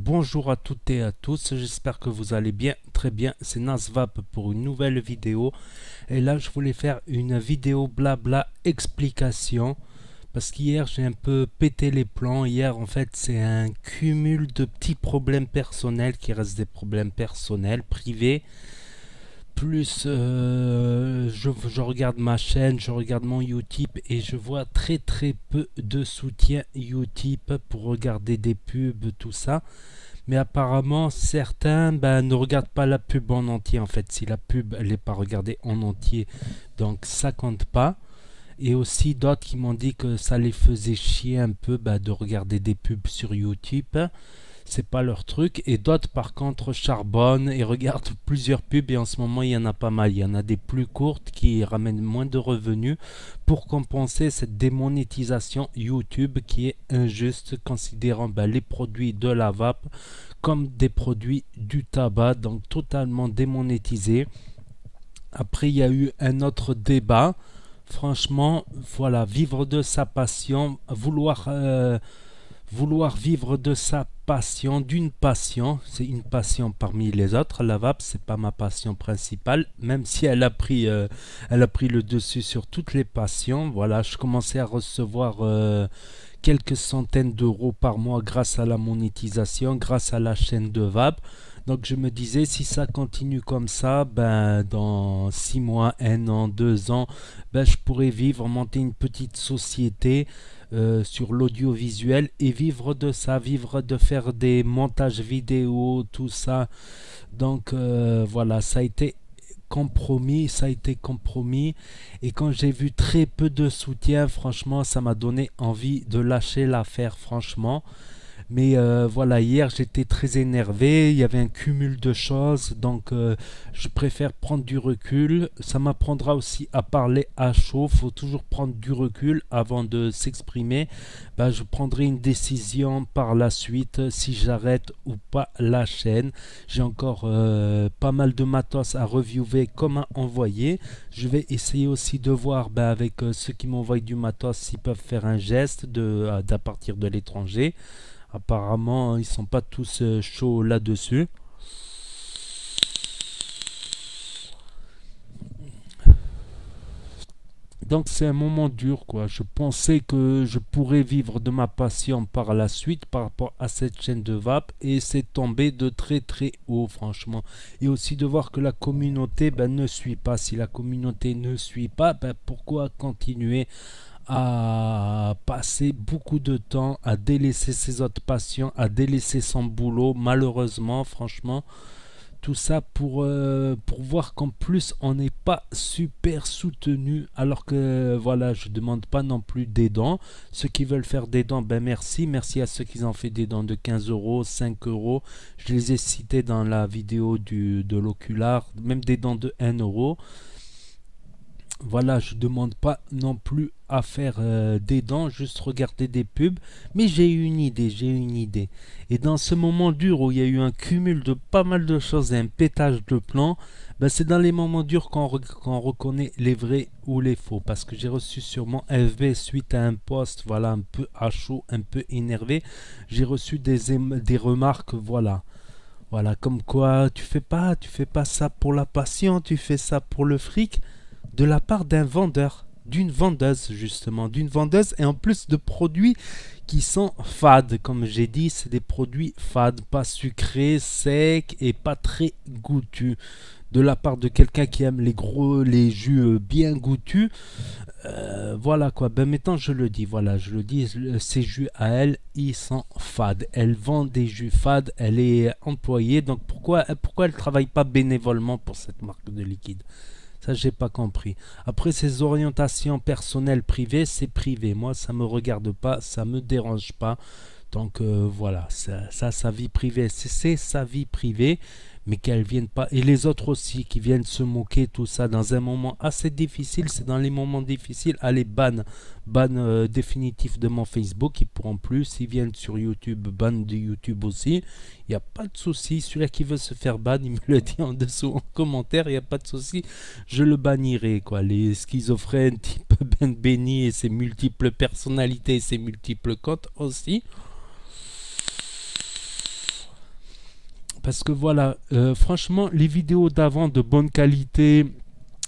Bonjour à toutes et à tous, j'espère que vous allez bien, très bien, c'est Nasvap pour une nouvelle vidéo. Et là je voulais faire une vidéo blabla explication, parce qu'hier j'ai un peu pété les plans. Hier en fait c'est un cumul de petits problèmes personnels qui restent des problèmes personnels, privés. Plus je regarde ma chaîne, je regarde mon Utip et je vois très peu de soutien Utip pour regarder des pubs, tout ça. Mais apparemment, certains ne regardent pas la pub en entier en fait. Si la pub elle n'est pas regardée en entier, donc ça compte pas. Et aussi d'autres qui m'ont dit que ça les faisait chier un peu de regarder des pubs sur YouTube. C'est pas leur truc. Et d'autres par contre charbonnent et regardent plusieurs pubs. Et en ce moment, il y en a pas mal. Il y en a des plus courtes qui ramènent moins de revenus pour compenser cette démonétisation YouTube qui est injuste, considérant les produits de la vape comme des produits du tabac, donc totalement démonétisés. Après, il y a eu un autre débat. Franchement, voilà, vivre de sa passion, vouloir vivre de sa passion, d'une passion, c'est une passion parmi les autres. La vape, c'est pas ma passion principale, même si elle a pris le dessus sur toutes les passions. Voilà, je commençais à recevoir quelques centaines d'euros par mois grâce à la monétisation, grâce à la chaîne de vape. Donc je me disais, si ça continue comme ça, dans 6 mois, 1 an, 2 ans, je pourrais vivre, monter une petite société sur l'audiovisuel et vivre de ça, vivre de faire des montages vidéo, tout ça. Donc voilà, ça a été compromis. Et quand j'ai vu très peu de soutien, franchement, ça m'a donné envie de lâcher l'affaire, franchement. Mais voilà, hier j'étais très énervé, il y avait un cumul de choses, donc je préfère prendre du recul. Ça m'apprendra aussi à parler à chaud, faut toujours prendre du recul avant de s'exprimer. Je prendrai une décision par la suite si j'arrête ou pas la chaîne. J'ai encore pas mal de matos à reviewer comme à envoyer. Je vais essayer aussi de voir avec ceux qui m'envoient du matos s'ils peuvent faire un geste d'à partir de l'étranger. Apparemment, ils sont pas tous chauds là-dessus. Donc c'est un moment dur quoi. Je pensais que je pourrais vivre de ma passion par la suite par rapport à cette chaîne de vape et c'est tombé de très haut franchement. Et aussi de voir que la communauté ne suit pas. Si la communauté ne suit pas, pourquoi continuer à passer beaucoup de temps à délaisser ses autres passions, à délaisser son boulot, malheureusement, franchement, tout ça pour voir qu'en plus on n'est pas super soutenu, alors que voilà, je demande pas non plus des dons. Ceux qui veulent faire des dons, merci à ceux qui ont fait des dons de 15 euros, 5 euros, je les ai cités dans la vidéo de l'ocular, même des dons de 1 euro. Voilà, je demande pas non plus à faire des dents, juste regarder des pubs. Mais j'ai une idée. Et dans ce moment dur où il y a eu un cumul de pas mal de choses et un pétage de plans, c'est dans les moments durs qu'on reconnaît les vrais ou les faux. Parce que j'ai reçu sur mon FB suite à un post, voilà, un peu à chaud, un peu énervé, j'ai reçu des remarques, voilà. Voilà, comme quoi tu fais pas ça pour la passion, tu fais ça pour le fric de la part d'un vendeur, d'une vendeuse justement, d'une vendeuse et en plus de produits qui sont fades. Comme j'ai dit, c'est des produits fades, pas sucrés, secs et pas très goûtus. De la part de quelqu'un qui aime les jus bien goûtus, voilà quoi. Maintenant je le dis, voilà, je le dis, ces jus à elle, ils sont fades. Elle vend des jus fades, elle est employée, donc pourquoi elle travaille pas bénévolement pour cette marque de liquide? Ça, j'ai pas compris. Après, ses orientations personnelles privées, c'est privé. Moi, ça me regarde pas, ça me dérange pas. Donc voilà, sa vie privée, c'est sa vie privée, mais qu'elle vienne pas. Et les autres aussi qui viennent se moquer, tout ça, dans un moment assez difficile, c'est dans les moments difficiles, allez, ban définitif de mon Facebook, ils pourront plus. S'ils viennent sur YouTube, ban de YouTube aussi. Il n'y a pas de souci. Celui-là qui veut se faire ban, il me le dit en dessous en commentaire, il n'y a pas de souci. Je le bannirai, quoi. Les schizophrènes type Ben Benny et ses multiples personnalités et ses multiples comptes aussi. Parce que voilà, franchement, les vidéos d'avant de bonne qualité,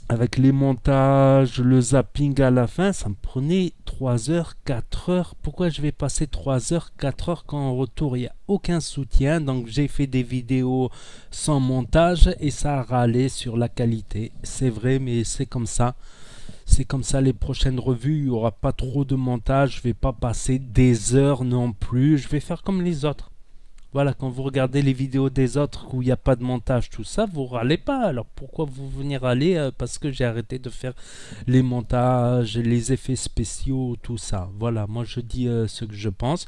avec les montages, le zapping à la fin, ça me prenait 3 heures, 4 heures. Pourquoi je vais passer 3 heures, 4 heures quand en retour il n'y a aucun soutien? Donc j'ai fait des vidéos sans montage et ça a râlé sur la qualité. C'est vrai, mais c'est comme ça. C'est comme ça, les prochaines revues, il n'y aura pas trop de montage. Je vais pas passer des heures non plus. Je vais faire comme les autres. Voilà, quand vous regardez les vidéos des autres où il n'y a pas de montage, tout ça, vous râlez pas. Alors pourquoi vous venez râler parce que j'ai arrêté de faire les montages, les effets spéciaux, tout ça. Voilà, moi je dis ce que je pense.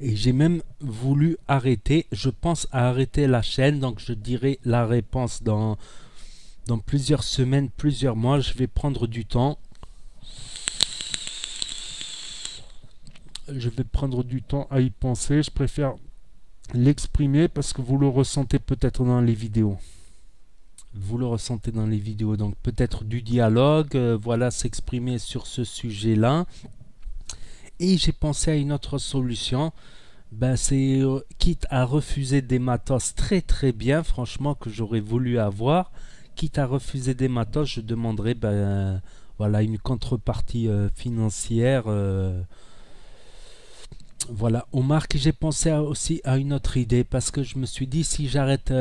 Et j'ai même voulu arrêter. Je pense à arrêter la chaîne. Donc je dirai la réponse dans plusieurs semaines, plusieurs mois. Je vais prendre du temps. Je vais prendre du temps à y penser. Je préfère l'exprimer parce que vous le ressentez peut-être dans les vidéos. Vous le ressentez dans les vidéos. Donc peut-être du dialogue. Voilà, s'exprimer sur ce sujet-là. Et j'ai pensé à une autre solution. Ben, c'est quitte à refuser des matos très très bien, franchement, que j'aurais voulu avoir. Quitte à refuser des matos, je demanderais voilà, une contrepartie financière. Voilà, aux marques, j'ai pensé aussi à une autre idée parce que je me suis dit si j'arrête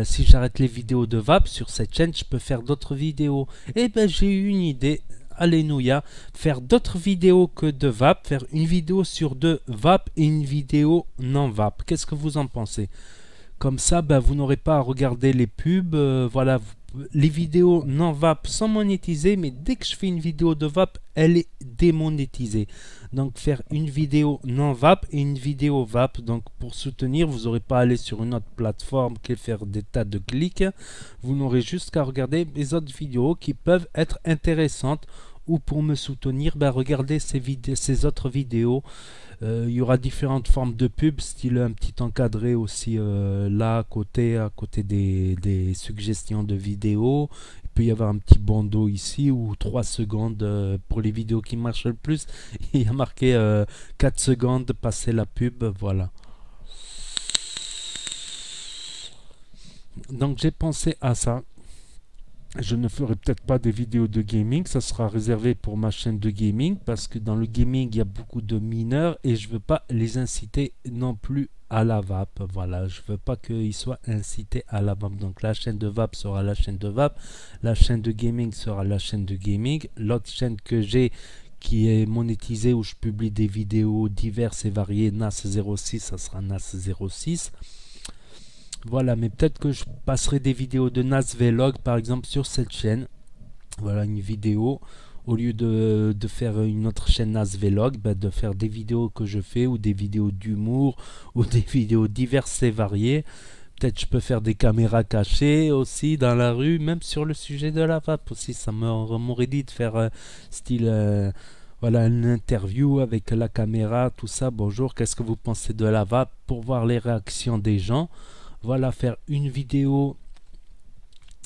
si j'arrête les vidéos de VAP sur cette chaîne, je peux faire d'autres vidéos. Et ben j'ai eu une idée. Alléluia, faire d'autres vidéos que de VAP, faire une vidéo sur deux VAP et une vidéo non VAP. Qu'est-ce que vous en pensez? Comme ça, ben, vous n'aurez pas à regarder les pubs. Voilà, les vidéos non VAP sont monétisées, mais dès que je fais une vidéo de VAP, elle est démonétisée. Donc faire une vidéo non VAP et une vidéo VAP. Donc pour soutenir, vous n'aurez pas à aller sur une autre plateforme et faire des tas de clics. Vous n'aurez juste qu'à regarder les autres vidéos qui peuvent être intéressantes. Ou pour me soutenir, ben, regardez ces autres vidéos. Il y aura différentes formes de pub, style un petit encadré aussi là à côté des suggestions de vidéos. Il peut y avoir un petit bandeau ici ou 3 secondes pour les vidéos qui marchent le plus. Il y a marqué 4 secondes, passer la pub, voilà. Donc j'ai pensé à ça. Je ne ferai peut-être pas des vidéos de gaming, ça sera réservé pour ma chaîne de gaming parce que dans le gaming il y a beaucoup de mineurs et je veux pas les inciter non plus à la vape. Voilà, je veux pas qu'ils soient incités à la vape. Donc la chaîne de vape sera la chaîne de vape, la chaîne de gaming sera la chaîne de gaming. L'autre chaîne que j'ai qui est monétisée où je publie des vidéos diverses et variées, NAS06, ça sera NAS06. Voilà, mais peut-être que je passerai des vidéos de NAS Vlog par exemple sur cette chaîne. Voilà, une vidéo. Au lieu de faire une autre chaîne NAS Vlog, de faire des vidéos que je fais ou des vidéos d'humour ou des vidéos diverses et variées. Peut-être je peux faire des caméras cachées aussi dans la rue, même sur le sujet de la vape aussi. Ça m'aurait dit de faire style voilà, une interview avec la caméra, tout ça. Bonjour, qu'est-ce que vous pensez de la vape pour voir les réactions des gens. Voilà, faire une vidéo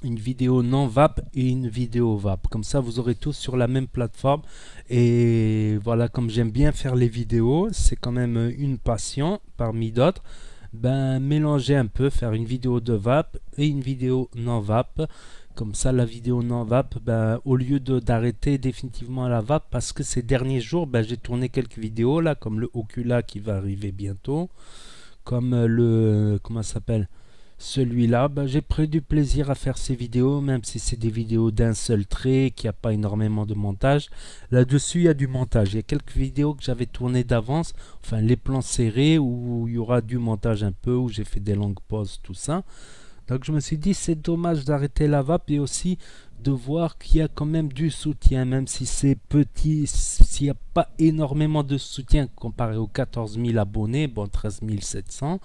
non VAP et une vidéo VAP. Comme ça, vous aurez tous sur la même plateforme. Et voilà, comme j'aime bien faire les vidéos, c'est quand même une passion parmi d'autres. Ben, mélanger un peu, faire une vidéo de VAP et une vidéo non VAP. Comme ça, la vidéo non VAP, ben, au lieu d'arrêter définitivement la VAP, parce que ces derniers jours, ben, j'ai tourné quelques vidéos là, comme le Ocula qui va arriver bientôt, comme comment ça s'appelle, celui-là, j'ai pris du plaisir à faire ces vidéos, même si c'est des vidéos d'un seul trait, qu'il n'y a pas énormément de montage. Là-dessus, il y a du montage. Il y a quelques vidéos que j'avais tournées d'avance, enfin les plans serrés, où il y aura du montage un peu, où j'ai fait des longues pauses, tout ça. Donc je me suis dit, c'est dommage d'arrêter la vape et aussi de voir qu'il y a quand même du soutien, même si c'est petit, s'il n'y a pas énormément de soutien comparé aux 14 000 abonnés, bon 13 700,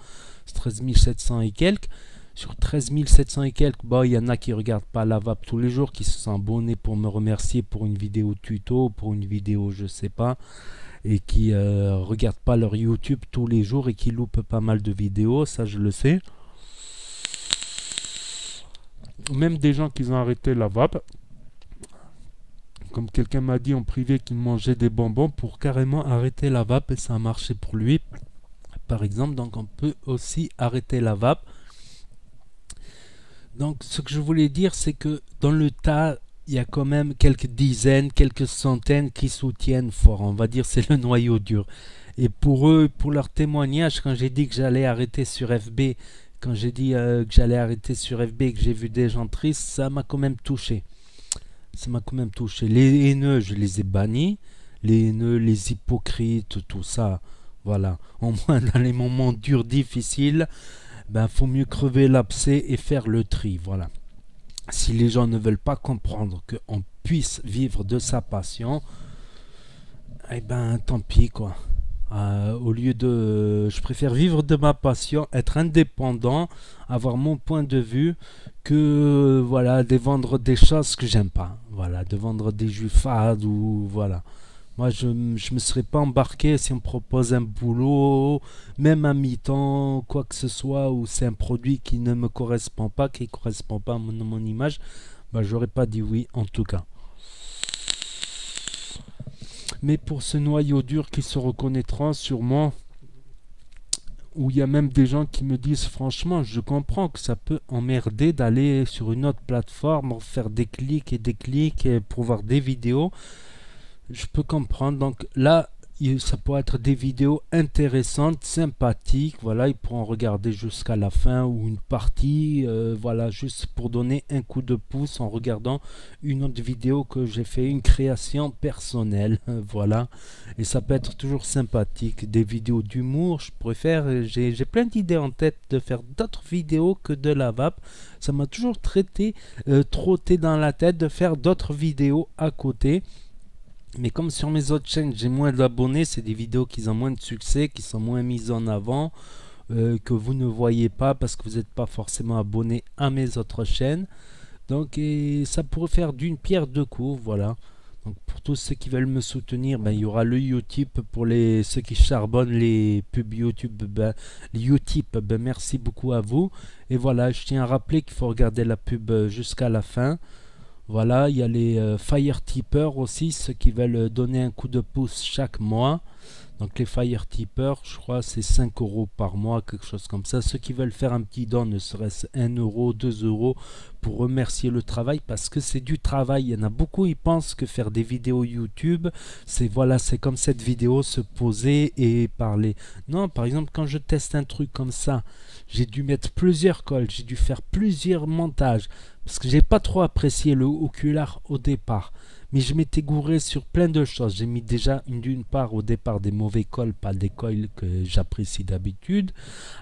13 700 et quelques. Sur 13 700 et quelques, il y en a qui ne regardent pas la vape tous les jours, qui se sont abonnés pour me remercier pour une vidéo tuto, pour une vidéo je sais pas, et qui ne regardent pas leur YouTube tous les jours et qui loupent pas mal de vidéos, ça je le sais. Même des gens qui ont arrêté la vape, comme quelqu'un m'a dit en privé qu'il mangeait des bonbons pour carrément arrêter la vape et ça a marché pour lui. par exemple. Donc on peut aussi arrêter la vape. Donc ce que je voulais dire, c'est que dans le tas, il y a quand même quelques dizaines, quelques centaines qui soutiennent fort. On va dire c'est le noyau dur. Et pour eux, pour leur témoignage, quand j'ai dit que j'allais arrêter sur FB, quand j'ai dit que j'allais arrêter sur FB et que j'ai vu des gens tristes, ça m'a quand même touché. Ça m'a quand même touché. Les haineux, je les ai bannis. Les haineux, les hypocrites, tout ça. Voilà. Au moins, dans les moments durs, difficiles, ben, faut mieux crever l'abcès et faire le tri. Voilà. Si les gens ne veulent pas comprendre qu'on puisse vivre de sa passion, eh ben, tant pis, quoi. Au lieu de... Je préfère vivre de ma passion, être indépendant, avoir mon point de vue, que voilà, de vendre des choses que j'aime pas. Voilà, de vendre des jus fades ou voilà. Moi, je me serais pas embarqué si on me propose un boulot, même à mi-temps, quoi que ce soit, ou c'est un produit qui ne me correspond pas, qui ne correspond pas à mon image, bah, j'aurais pas dit oui en tout cas. Mais pour ce noyau dur qui se reconnaîtront sûrement, où il y a même des gens qui me disent franchement, je comprends que ça peut emmerder d'aller sur une autre plateforme, faire des clics et pour voir des vidéos. Je peux comprendre. Donc là, ça pourrait être des vidéos intéressantes, sympathiques. Voilà, ils pourront regarder jusqu'à la fin ou une partie. Voilà, juste pour donner un coup de pouce en regardant une autre vidéo que j'ai fait, une création personnelle. Voilà, et ça peut être toujours sympathique. Des vidéos d'humour, je préfère. J'ai plein d'idées en tête de faire d'autres vidéos que de la vape. Ça m'a toujours trotté dans la tête de faire d'autres vidéos à côté. Mais comme sur mes autres chaînes, j'ai moins d'abonnés, c'est des vidéos qui ont moins de succès, qui sont moins mises en avant, que vous ne voyez pas parce que vous n'êtes pas forcément abonné à mes autres chaînes. Donc ça pourrait faire d'une pierre deux coups, voilà. Donc pour tous ceux qui veulent me soutenir, ben, il y aura le Utip pour ceux qui charbonnent les pubs YouTube. Ben, les Utip, ben, merci beaucoup à vous. Et voilà, je tiens à rappeler qu'il faut regarder la pub jusqu'à la fin. Voilà, il y a les Fire Tippers aussi, ceux qui veulent donner un coup de pouce chaque mois. Donc les Fire Tippers, je crois c'est 5 € par mois, quelque chose comme ça. Ceux qui veulent faire un petit don, ne serait-ce 1 euro, 2 euros, pour remercier le travail, parce que c'est du travail. Il y en a beaucoup, ils pensent que faire des vidéos YouTube, c'est voilà, c'est comme cette vidéo, se poser et parler. Non, par exemple, quand je teste un truc comme ça, j'ai dû mettre plusieurs colles, j'ai dû faire plusieurs montages, parce que j'ai pas trop apprécié le Ocular au départ. Mais je m'étais gouré sur plein de choses. J'ai mis déjà d'une part au départ des mauvais cols, pas des coils que j'apprécie d'habitude.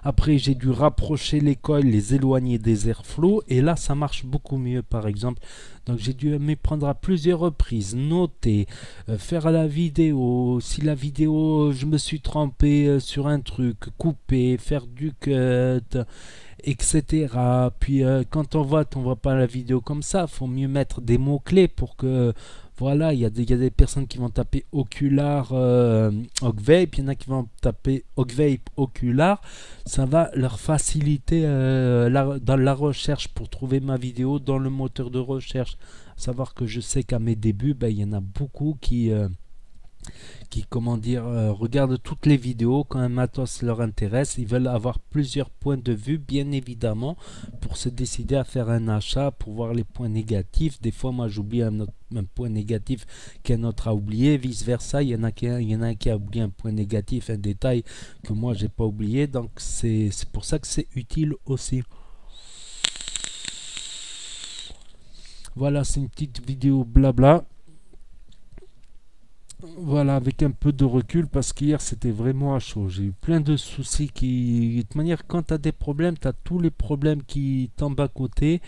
Après j'ai dû rapprocher les coils, les éloigner des airflows. Et là ça marche beaucoup mieux par exemple. Donc j'ai dû m'y prendre à plusieurs reprises, noter, faire la vidéo. Si la vidéo je me suis trompé sur un truc, couper, faire du cut, etc. Puis quand on voit pas la vidéo comme ça, faut mieux mettre des mots-clés pour que voilà, il y a des personnes qui vont taper Ocular Ogvape, il y en a qui vont taper Ogvape Ocular, ça va leur faciliter dans la recherche pour trouver ma vidéo dans le moteur de recherche. À savoir que je sais qu'à mes débuts, ben, il y en a beaucoup qui comment dire, regardent toutes les vidéos quand un matos leur intéresse. Ils veulent avoir plusieurs points de vue, bien évidemment, pour se décider à faire un achat, pour voir les points négatifs. Des fois, moi, j'oublie un point négatif qu'un autre a oublié, vice versa. Il y en a un qui a oublié un point négatif, un détail que moi, j'ai pas oublié. Donc, c'est pour ça que c'est utile aussi. Voilà, c'est une petite vidéo blabla. Voilà, avec un peu de recul, parce qu'hier c'était vraiment à chaud. J'ai eu plein de soucis qui. De toute manière, quand tu as des problèmes, tu as tous les problèmes qui tombent à côté.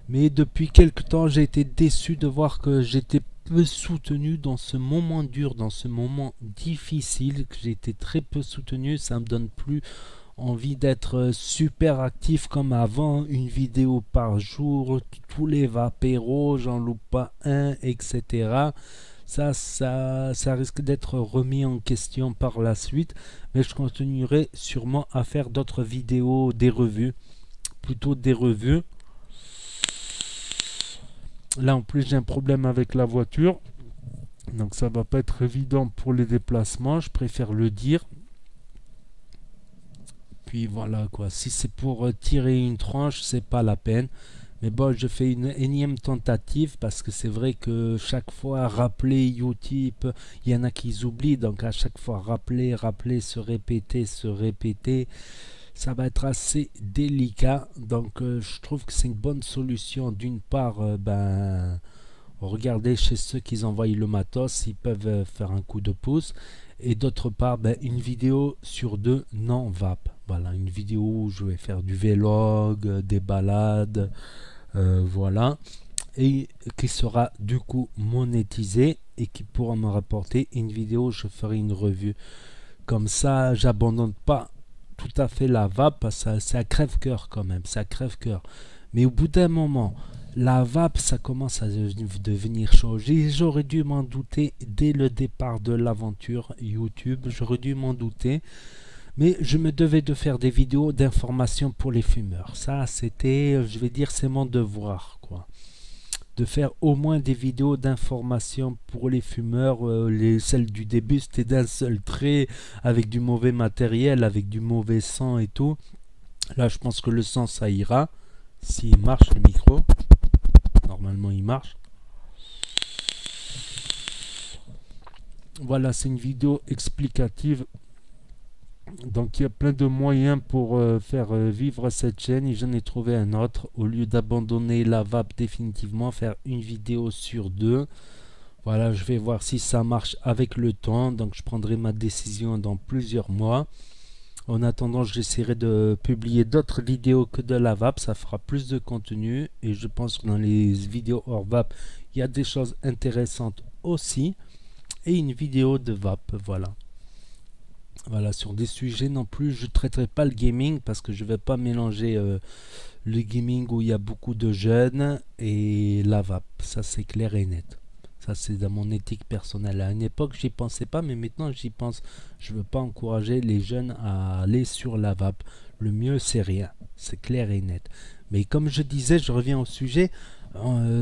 Mais depuis quelque temps, j'ai été déçu de voir que j'étais peu soutenu dans ce moment dur, dans ce moment difficile, que j'ai été très peu soutenu. Ça me donne plus envie d'être super actif comme avant. Une vidéo par jour, tous les vapéros, j'en loupe pas un, etc. Ça risque d'être remis en question par la suite, mais je continuerai sûrement à faire d'autres vidéos, des revues, plutôt des revues. Là en plus j'ai un problème avec la voiture, donc ça va pas être évident pour les déplacements, je préfère le dire. Puis voilà quoi, si c'est pour tirer une tranche, c'est pas la peine. Mais bon, je fais une énième tentative parce que c'est vrai que chaque fois rappeler Utip, il y en a qui oublient, donc à chaque fois rappeler, rappeler, se répéter, ça va être assez délicat. Donc je trouve que c'est une bonne solution. D'une part, regardez chez ceux qui envoient le matos, ils peuvent faire un coup de pouce. Et d'autre part, une vidéo sur deux non vape. Voilà, une vidéo où je vais faire du vlog, des balades, voilà. Et qui sera du coup monétisée et qui pourra me rapporter une vidéo où je ferai une revue. Comme ça, j'abandonne pas tout à fait la vape, parce que ça crève-cœur quand même, ça crève-cœur. Mais au bout d'un moment, la vape, ça commence à devenir chaud. J'aurais dû m'en douter dès le départ de l'aventure YouTube, j'aurais dû m'en douter. Mais je me devais de faire des vidéos d'information pour les fumeurs. Ça, c'était, je vais dire, c'est mon devoir, quoi. De faire au moins des vidéos d'information pour les fumeurs. Celles du début, c'était d'un seul trait, avec du mauvais matériel, avec du mauvais son et tout. Là, je pense que le son, ça ira. S'il marche, le micro. Normalement, il marche. Voilà, c'est une vidéo explicative. Donc il y a plein de moyens pour faire vivre cette chaîne et j'en ai trouvé un autre. Au lieu d'abandonner la vape définitivement, faire une vidéo sur deux. Voilà, je vais voir si ça marche avec le temps. Donc je prendrai ma décision dans plusieurs mois. En attendant, j'essaierai de publier d'autres vidéos que de la vape. Ça fera plus de contenu. Et je pense que dans les vidéos hors vape, il y a des choses intéressantes aussi. Et une vidéo de vape, voilà. Voilà, sur des sujets non plus, je ne traiterai pas le gaming parce que je ne vais pas mélanger le gaming où il y a beaucoup de jeunes et la vape. Ça, c'est clair et net. Ça, c'est dans mon éthique personnelle. À une époque, j'y pensais pas, mais maintenant, j'y pense. Je ne veux pas encourager les jeunes à aller sur la vape. Le mieux, c'est rien. C'est clair et net. Mais comme je disais, je reviens au sujet.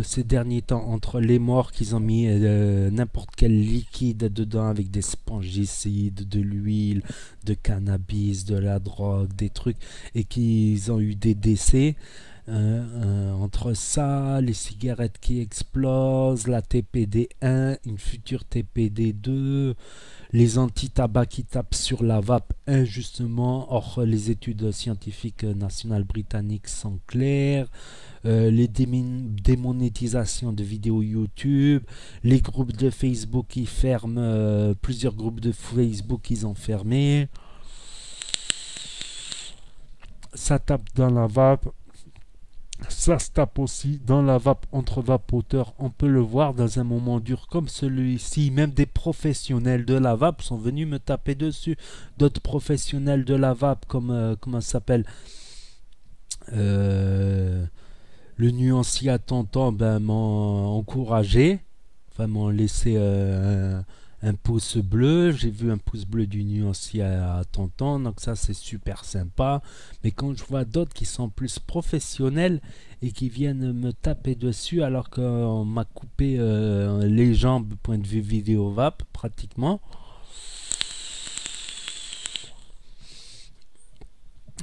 Ces derniers temps, entre les morts qu'ils ont mis n'importe quel liquide dedans avec des spongicides, de l'huile, de cannabis, de la drogue, des trucs, et qu'ils ont eu des décès, entre ça, les cigarettes qui explosent, la TPD1, une future TPD2, les anti-tabac qui tapent sur la vape injustement, or les études scientifiques nationales britanniques sont claires, les démonétisations de vidéos YouTube, les groupes de Facebook qui ferment, plusieurs groupes de Facebook qu'ils ont fermés, ça tape dans la vape. Ça se tape aussi dans la vape entre vapoteurs. On peut le voir dans un moment dur comme celui-ci. Même des professionnels de la vape sont venus me taper dessus. D'autres professionnels de la vape comme, comment ça s'appelle, le nuancier à Tonton m'ont encouragé. Enfin, m'ont laissé un pouce bleu. J'ai vu un pouce bleu du nuancier à Tonton. Donc ça, c'est super sympa. Mais quand je vois d'autres qui sont plus professionnels et qui viennent me taper dessus alors qu'on m'a coupé les jambes point de vue vidéo vape pratiquement.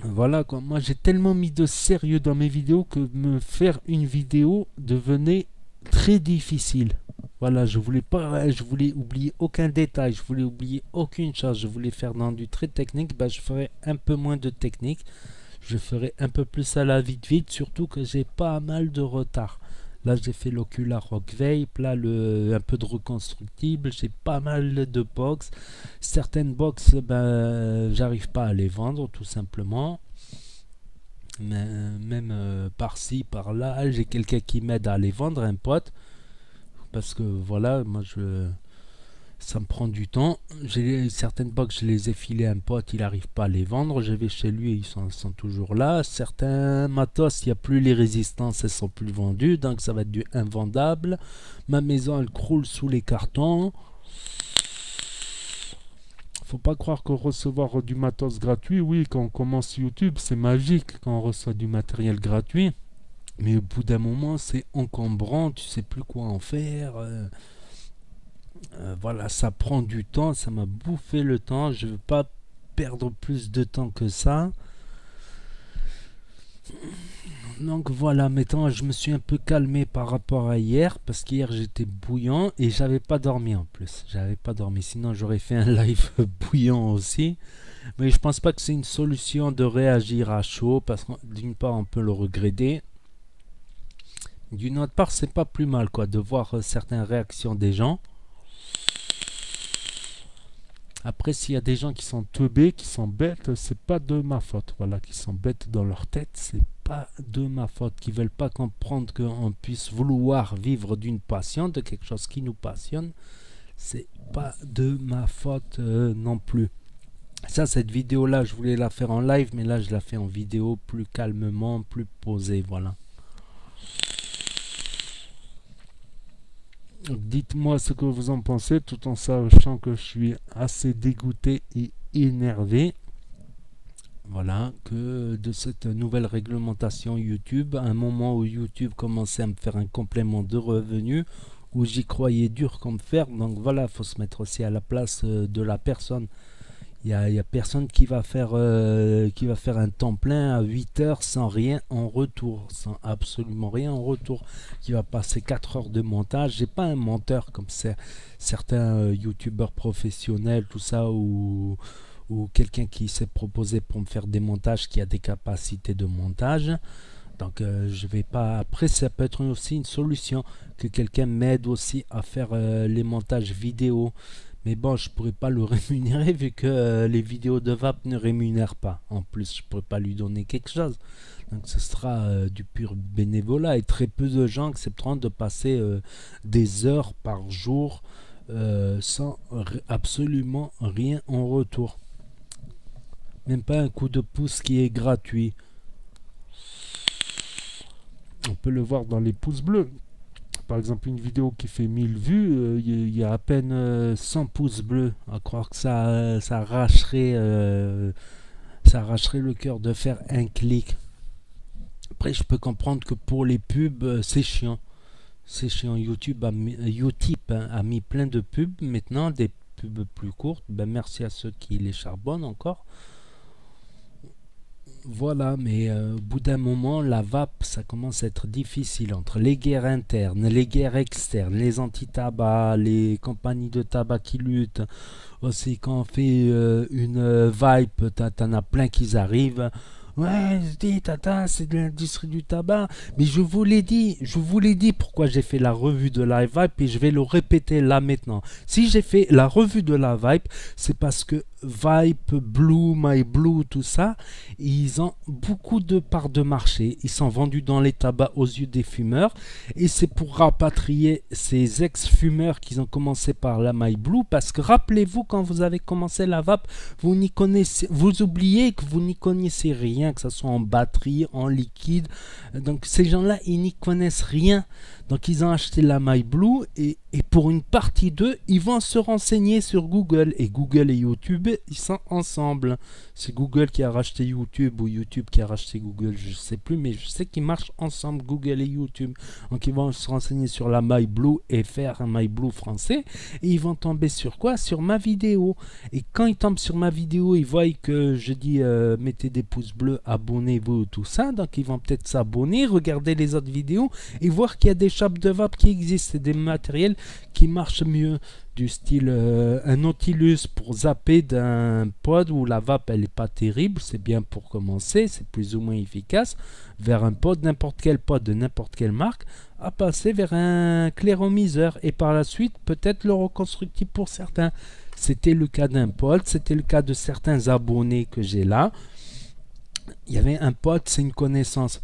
Voilà quoi, moi j'ai tellement mis de sérieux dans mes vidéos que me faire une vidéo devenait très difficile. Voilà, je voulais oublier aucun détail, je voulais oublier aucune chose, je voulais faire dans du très technique, je ferai un peu moins de technique, je ferai un peu plus à la vite vite, surtout que j'ai pas mal de retard. Là j'ai fait l'Ocular Rock Vape, là un peu de reconstructible, j'ai pas mal de box. Certaines box, j'arrive pas à les vendre tout simplement. Mais, même par-ci, par-là, j'ai quelqu'un qui m'aide à les vendre, un pote. Parce que voilà, ça me prend du temps. Certaines box, je les ai filées à un pote, il n'arrive pas à les vendre. Je vais chez lui et ils sont toujours là. Certains matos, il n'y a plus les résistances, elles sont plus vendues, donc ça va être du invendable. Ma maison, elle croule sous les cartons. Faut pas croire que recevoir du matos gratuit, oui, quand on commence YouTube, c'est magique quand on reçoit du matériel gratuit. Mais au bout d'un moment, c'est encombrant, tu sais plus quoi en faire. Voilà, ça prend du temps, ça m'a bouffé le temps. Je veux pas perdre plus de temps que ça. Donc voilà, maintenant je me suis un peu calmé par rapport à hier, parce qu'hier j'étais bouillant et j'avais pas dormi en plus. J'avais pas dormi, sinon j'aurais fait un live bouillant aussi. Mais je pense pas que c'est une solution de réagir à chaud, parce que d'une part on peut le regretter, d'une autre part c'est pas plus mal quoi de voir certaines réactions des gens. Après, s'il y a des gens qui sont teubés, qui sont bêtes, c'est pas de ma faute. Voilà, qui sont bêtes dans leur tête, c'est pas de ma faute. Qui veulent pas comprendre qu'on puisse vouloir vivre d'une passion, de quelque chose qui nous passionne, c'est pas de ma faute non plus. Ça, cette vidéo-là, je voulais la faire en live, mais là, je la fais en vidéo plus calmement, plus posée, voilà. Dites-moi ce que vous en pensez, tout en sachant que je suis assez dégoûté et énervé. Voilà, que de cette nouvelle réglementation YouTube, à un moment où YouTube commençait à me faire un complément de revenus, où j'y croyais dur comme fer. Donc voilà, il faut se mettre aussi à la place de la personne. Il y a personne qui va faire un temps plein à 8 heures sans rien en retour, sans absolument rien en retour, qui va passer 4 heures de montage. J'ai pas un monteur comme certains youtubeurs professionnels, tout ça, ou quelqu'un qui s'est proposé pour me faire des montages, qui a des capacités de montage. Donc je vais pas. Après, ça peut être aussi une solution que quelqu'un m'aide aussi à faire les montages vidéo. Mais bon, je pourrais pas le rémunérer vu que les vidéos de VAP ne rémunèrent pas. En plus, je pourrais pas lui donner quelque chose. Donc ce sera du pur bénévolat, et très peu de gens accepteront de passer des heures par jour sans absolument rien en retour. Même pas un coup de pouce qui est gratuit. On peut le voir dans les pouces bleus. Par exemple, une vidéo qui fait 1000 vues, il y a à peine 100 pouces bleus. À croire que ça arracherait le cœur de faire un clic. Après, je peux comprendre que pour les pubs, c'est chiant. C'est chiant. Utip a mis plein de pubs maintenant, des pubs plus courtes. Ben, merci à ceux qui les charbonnent encore. Voilà, mais au bout d'un moment, la vape, ça commence à être difficile entre les guerres internes, les guerres externes, les anti-tabac, les compagnies de tabac qui luttent. Aussi, quand on fait une vibe, t'en as plein qui arrivent. Ouais, je dis, tata, c'est de l'industrie du tabac. Mais je vous l'ai dit pourquoi j'ai fait la revue de la vibe, et je vais le répéter là maintenant. Si j'ai fait la revue de la vibe, c'est parce que Vibe, Blue, My Blue, tout ça, ils ont beaucoup de parts de marché. Ils sont vendus dans les tabacs aux yeux des fumeurs. Et c'est pour rapatrier ces ex-fumeurs qui ont commencé par la My Blue. Parce que rappelez-vous, quand vous avez commencé la vape, vous oubliez que vous n'y connaissez rien, que ce soit en batterie, en liquide. Donc ces gens-là, ils n'y connaissent rien. Donc ils ont acheté la My Blue, et pour une partie d'eux, ils vont se renseigner sur Google. Et Google et YouTube, ils sont ensemble. C'est Google qui a racheté YouTube ou YouTube qui a racheté Google, je ne sais plus, mais je sais qu'ils marchent ensemble, Google et YouTube. Donc ils vont se renseigner sur la My Blue et faire un My Blue français. Et ils vont tomber sur quoi? Sur ma vidéo. Et quand ils tombent sur ma vidéo, ils voient que je dis mettez des pouces bleus, abonnez-vous, tout ça. Donc ils vont peut-être s'abonner, regarder les autres vidéos et voir qu'il y a des chapes de vape qui existent. C'est des matériels qui marchent mieux, du style un Nautilus pour zapper d'un pod où la vape elle est pas terrible, c'est bien pour commencer, c'est plus ou moins efficace, vers un pod, n'importe quel pod de n'importe quelle marque, à passer vers un clairomiseur, et par la suite peut-être le reconstructible pour certains. C'était le cas d'un pod, c'était le cas de certains abonnés que j'ai là. Il y avait un pod, c'est une connaissance.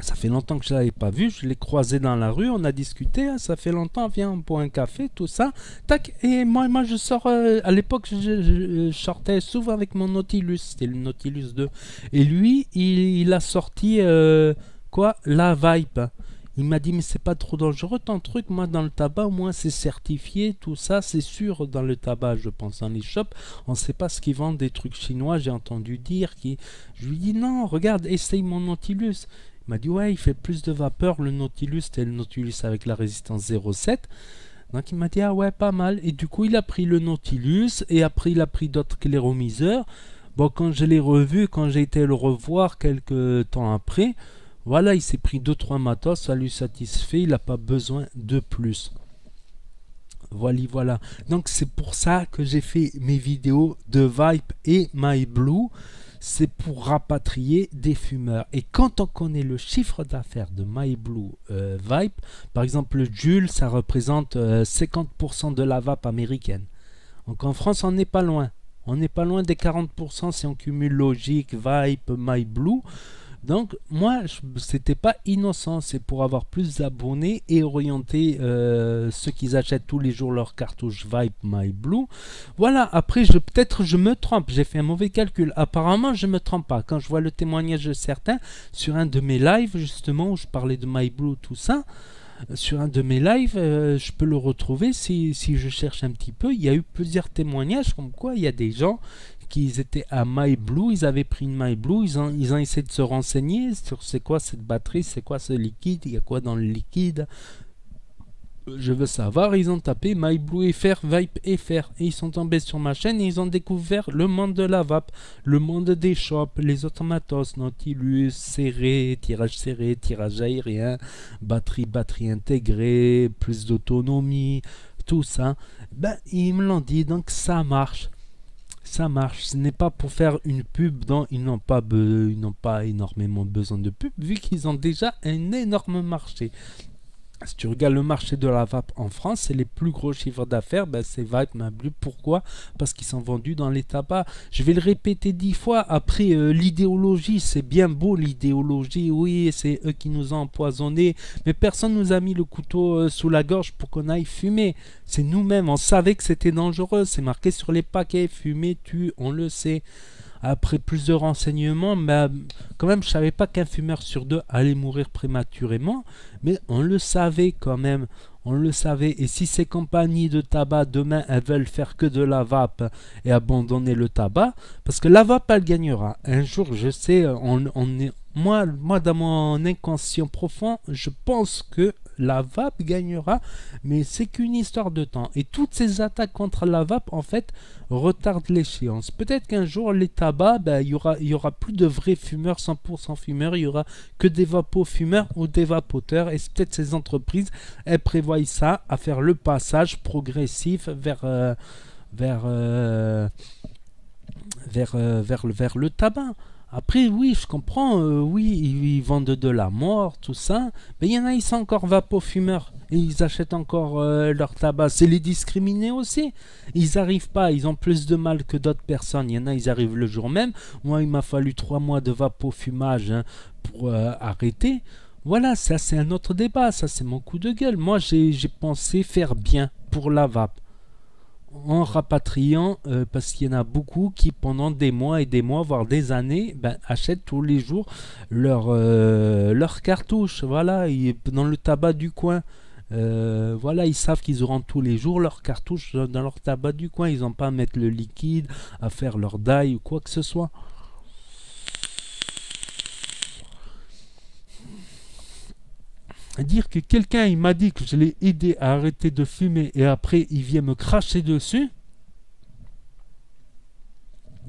Ça fait longtemps que je ne l'avais pas vu, je l'ai croisé dans la rue, on a discuté, hein, ça fait longtemps, viens, on boit un café, tout ça. Tac, et moi je sors, à l'époque je sortais souvent avec mon Nautilus, c'était le Nautilus 2. Et lui, il a sorti, quoi, la Vibe. Il m'a dit, mais c'est pas trop dangereux ton truc, moi dans le tabac, au moins c'est certifié, tout ça, c'est sûr dans le tabac, je pense, dans les shops. On ne sait pas ce qu'ils vendent, des trucs chinois, j'ai entendu dire. Je lui dis, non, regarde, essaye mon Nautilus. Il m'a dit, ouais, il fait plus de vapeur, le Nautilus, c'était le Nautilus avec la résistance 0,7. Donc il m'a dit, ah ouais, pas mal. Et du coup, il a pris le Nautilus, et après il a pris d'autres clairomiseurs. Bon, quand je l'ai revu, quand j'ai été le revoir quelques temps après, voilà, il s'est pris deux trois matos, ça lui satisfait, il n'a pas besoin de plus. Voilà, voilà. Donc c'est pour ça que j'ai fait mes vidéos de Vipe et MyBlue. C'est pour rapatrier des fumeurs. Et quand on connaît le chiffre d'affaires de MyBlue Vipe, par exemple le Juul, ça représente 50% de la vape américaine. Donc en France, on n'est pas loin. On n'est pas loin des 40% si on cumule Logic, Vipe, MyBlue. Donc moi, c'était pas innocent, c'est pour avoir plus d'abonnés et orienter ceux qui achètent tous les jours leurs cartouches Vibe MyBlue. Voilà, après peut-être je me trompe, j'ai fait un mauvais calcul. Apparemment, je me trompe pas. Quand je vois le témoignage de certains sur un de mes lives justement où je parlais de MyBlue tout ça, sur un de mes lives, je peux le retrouver si je cherche un petit peu. Il y a eu plusieurs témoignages comme quoi il y a des gens qui étaient à MyBlue, ils avaient pris une MyBlue, ils ont essayé de se renseigner sur c'est quoi cette batterie, c'est quoi ce liquide, il y a quoi dans le liquide. Je veux savoir, ils ont tapé MyBlue FR, Vibe FR, et ils sont tombés sur ma chaîne et ils ont découvert le monde de la vape, le monde des shops, les automatos, Nautilus, serré, tirage aérien, batterie intégrée, plus d'autonomie, tout ça. Ben, ils me l'ont dit, donc ça marche. Ça marche. Ce n'est pas pour faire une pub dont ils n'ont pas énormément besoin de pub, vu qu'ils ont déjà un énorme marché. Si tu regardes le marché de la vape en France, c'est les plus gros chiffres d'affaires, ben c'est Vibe, MyBlue. Pourquoi? Parce qu'ils sont vendus dans les tabacs. Je vais le répéter 10 fois. Après, l'idéologie, c'est bien beau l'idéologie. Oui, c'est eux qui nous ont empoisonnés. Mais personne nous a mis le couteau sous la gorge pour qu'on aille fumer. C'est nous-mêmes. On savait que c'était dangereux. C'est marqué sur les paquets. Fumer tue, on le sait. Après plus de renseignements, mais quand même, je savais pas qu'un fumeur sur deux allait mourir prématurément, mais on le savait quand même. On le savait. Et si ces compagnies de tabac, demain, elles veulent faire que de la vape et abandonner le tabac, parce que la vape, elle gagnera. Un jour, je sais, moi, dans mon inconscient profond, je pense que la vape gagnera, mais c'est qu'une histoire de temps. Et toutes ces attaques contre la vape, en fait, retardent l'échéance. Peut-être qu'un jour, les tabacs, ben, il y aura plus de vrais fumeurs, 100% fumeurs, il y aura que des vapofumeurs ou des vapoteurs. Et c'est peut-être ces entreprises, elles prévoient ça, à faire le passage progressif vers le tabac. Après, oui, je comprends, oui, ils vendent de la mort, tout ça, mais il y en a, ils sont encore vapofumeurs, et ils achètent encore leur tabac. C'est les discriminer aussi. Ils n'arrivent pas, ils ont plus de mal que d'autres personnes. Il y en a, ils arrivent le jour même. Moi, il m'a fallu 3 mois de vapofumage pour arrêter. Voilà, ça c'est un autre débat, ça c'est mon coup de gueule. Moi, j'ai pensé faire bien pour la vape en rapatriant, parce qu'il y en a beaucoup qui pendant des mois et des mois, voire des années, ben, achètent tous les jours leur cartouche, voilà, dans le tabac du coin. Voilà, ils savent qu'ils auront tous les jours leur cartouche dans leur tabac du coin, ils n'ont pas à mettre le liquide, à faire leur die ou quoi que ce soit. Dire que quelqu'un il m'a dit que je l'ai aidé à arrêter de fumer et après il vient me cracher dessus,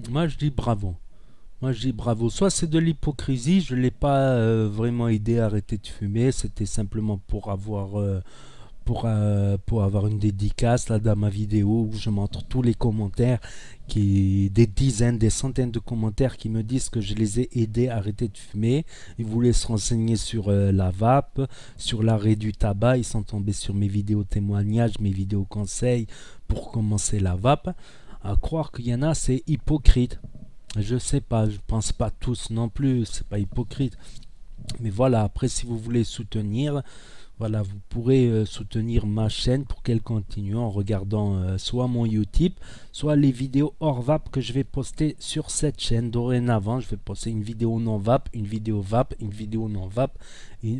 moi je dis bravo. Moi je dis bravo. Soit c'est de l'hypocrisie, je ne l'ai pas vraiment aidé à arrêter de fumer, c'était simplement pour avoir une dédicace là dans ma vidéo où je montre tous les commentaires, des dizaines, des centaines de commentaires qui me disent que je les ai aidés à arrêter de fumer. Ils voulaient se renseigner sur la vape, sur l'arrêt du tabac. Ils sont tombés sur mes vidéos témoignages, mes vidéos conseils pour commencer la vape. À croire qu'il y en a, c'est hypocrite. Je sais pas, je pense pas tous non plus, c'est pas hypocrite. Mais voilà, après si vous voulez soutenir, voilà, vous pourrez soutenir ma chaîne pour qu'elle continue en regardant soit mon Utip, soit les vidéos hors vape que je vais poster sur cette chaîne. Dorénavant, je vais poster une vidéo non vape, une vidéo vape, une vidéo non vape.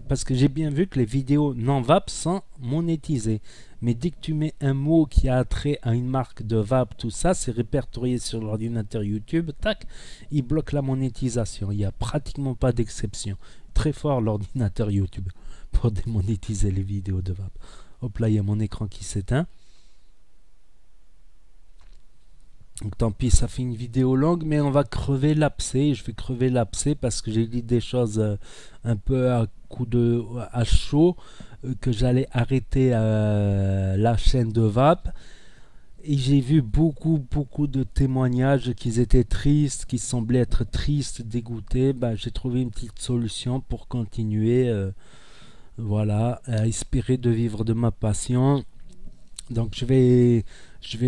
Parce que j'ai bien vu que les vidéos non vape sont monétisées. Mais dès que tu mets un mot qui a trait à une marque de vape, tout ça, c'est répertorié sur l'ordinateur YouTube, tac, il bloque la monétisation. Il n'y a pratiquement pas d'exception. Très fort l'ordinateur YouTube pour démonétiser les vidéos de vape. Hop là, il y a mon écran qui s'éteint. Donc tant pis, ça fait une vidéo longue, mais on va crever l'abcès. Je vais crever l'abcès parce que j'ai dit des choses un peu à coup de à chaud, que j'allais arrêter la chaîne de Vape. Et j'ai vu beaucoup de témoignages qui étaient tristes, qui semblaient être tristes, dégoûtés. Bah, j'ai trouvé une petite solution pour continuer, voilà, à espérer de vivre de ma passion. Donc je vais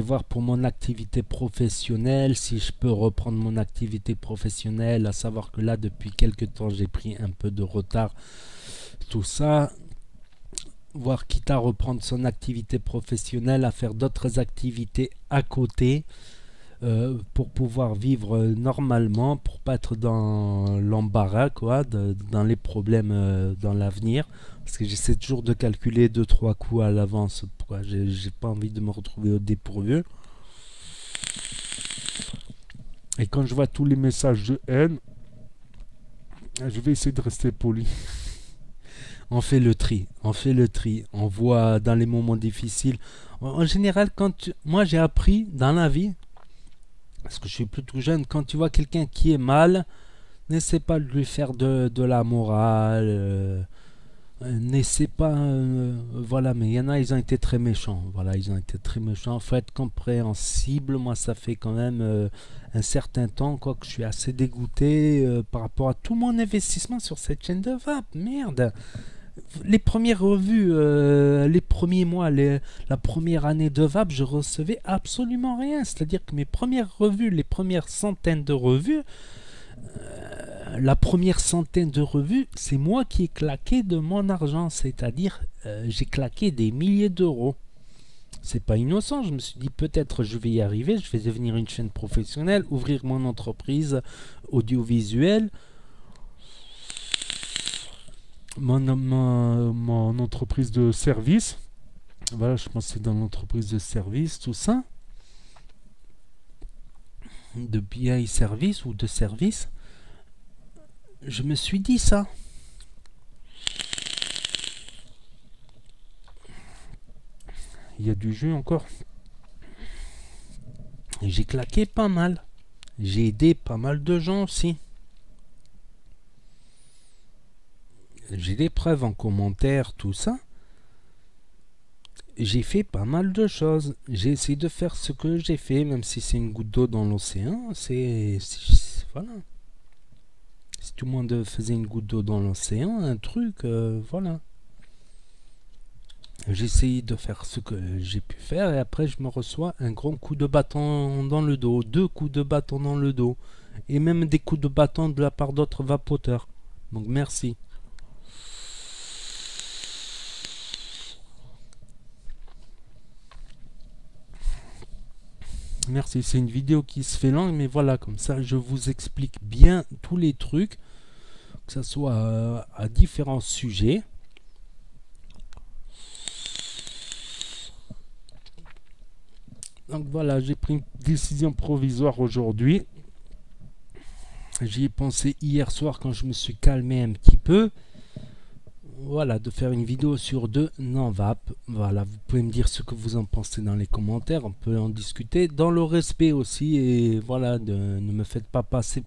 voir pour mon activité professionnelle, si je peux reprendre mon activité professionnelle, à savoir que là, depuis quelques temps, j'ai pris un peu de retard, tout ça. Voir quitte à reprendre son activité professionnelle, à faire d'autres activités à côté, pour pouvoir vivre normalement, pour pas être dans l'embarras, quoi, dans les problèmes dans l'avenir. Parce que j'essaie toujours de calculer deux trois coups à l'avance. Pourquoi j'ai pas envie de me retrouver au dépourvu. Et quand je vois tous les messages de haine, je vais essayer de rester poli. On fait le tri, on fait le tri. On voit dans les moments difficiles. En général, moi j'ai appris dans la vie, parce que je suis plutôt jeune, quand tu vois quelqu'un qui est mal, n'essaie pas de lui faire de la morale. N'essaie pas. Voilà, mais il y en a, ils ont été très méchants. Voilà, ils ont été très méchants. Faut être compréhensible. Moi, ça fait quand même un certain temps, quoi, que je suis assez dégoûté par rapport à tout mon investissement sur cette chaîne de Vape. Merde! Les premières revues, les premiers mois, la première année de Vape, je recevais absolument rien. C'est-à-dire que mes premières revues, les premières centaines de revues, la première centaine de revues, c'est moi qui ai claqué de mon argent. C'est-à-dire, j'ai claqué des milliers d'euros. C'est pas innocent. Je me suis dit, peut-être je vais y arriver. Je vais devenir une chaîne professionnelle, ouvrir mon entreprise audiovisuelle. Mon entreprise de service. Voilà, je pense que c'est dans l'entreprise de service, tout ça. De BI service ou de service. Je me suis dit ça. Il y a du jeu encore. J'ai claqué pas mal. J'ai aidé pas mal de gens aussi. J'ai des preuves en commentaire, tout ça. J'ai fait pas mal de choses. J'ai essayé de faire ce que j'ai fait, même si c'est une goutte d'eau dans l'océan. Voilà. Si tout le monde faisait une goutte d'eau dans l'océan, un truc, voilà. J'ai essayé de faire ce que j'ai pu faire et après je me reçois un grand coup de bâton dans le dos, deux coups de bâton dans le dos et même des coups de bâton de la part d'autres vapoteurs. Donc merci. Merci, c'est une vidéo qui se fait longue, mais voilà, comme ça je vous explique bien tous les trucs, que ce soit à différents sujets. Donc voilà, j'ai pris une décision provisoire aujourd'hui. J'y ai pensé hier soir quand je me suis calmé un petit peu. Voilà, de faire une vidéo sur deux non-vape. Voilà, vous pouvez me dire ce que vous en pensez dans les commentaires. On peut en discuter dans le respect aussi. Et voilà, ne me faites pas passer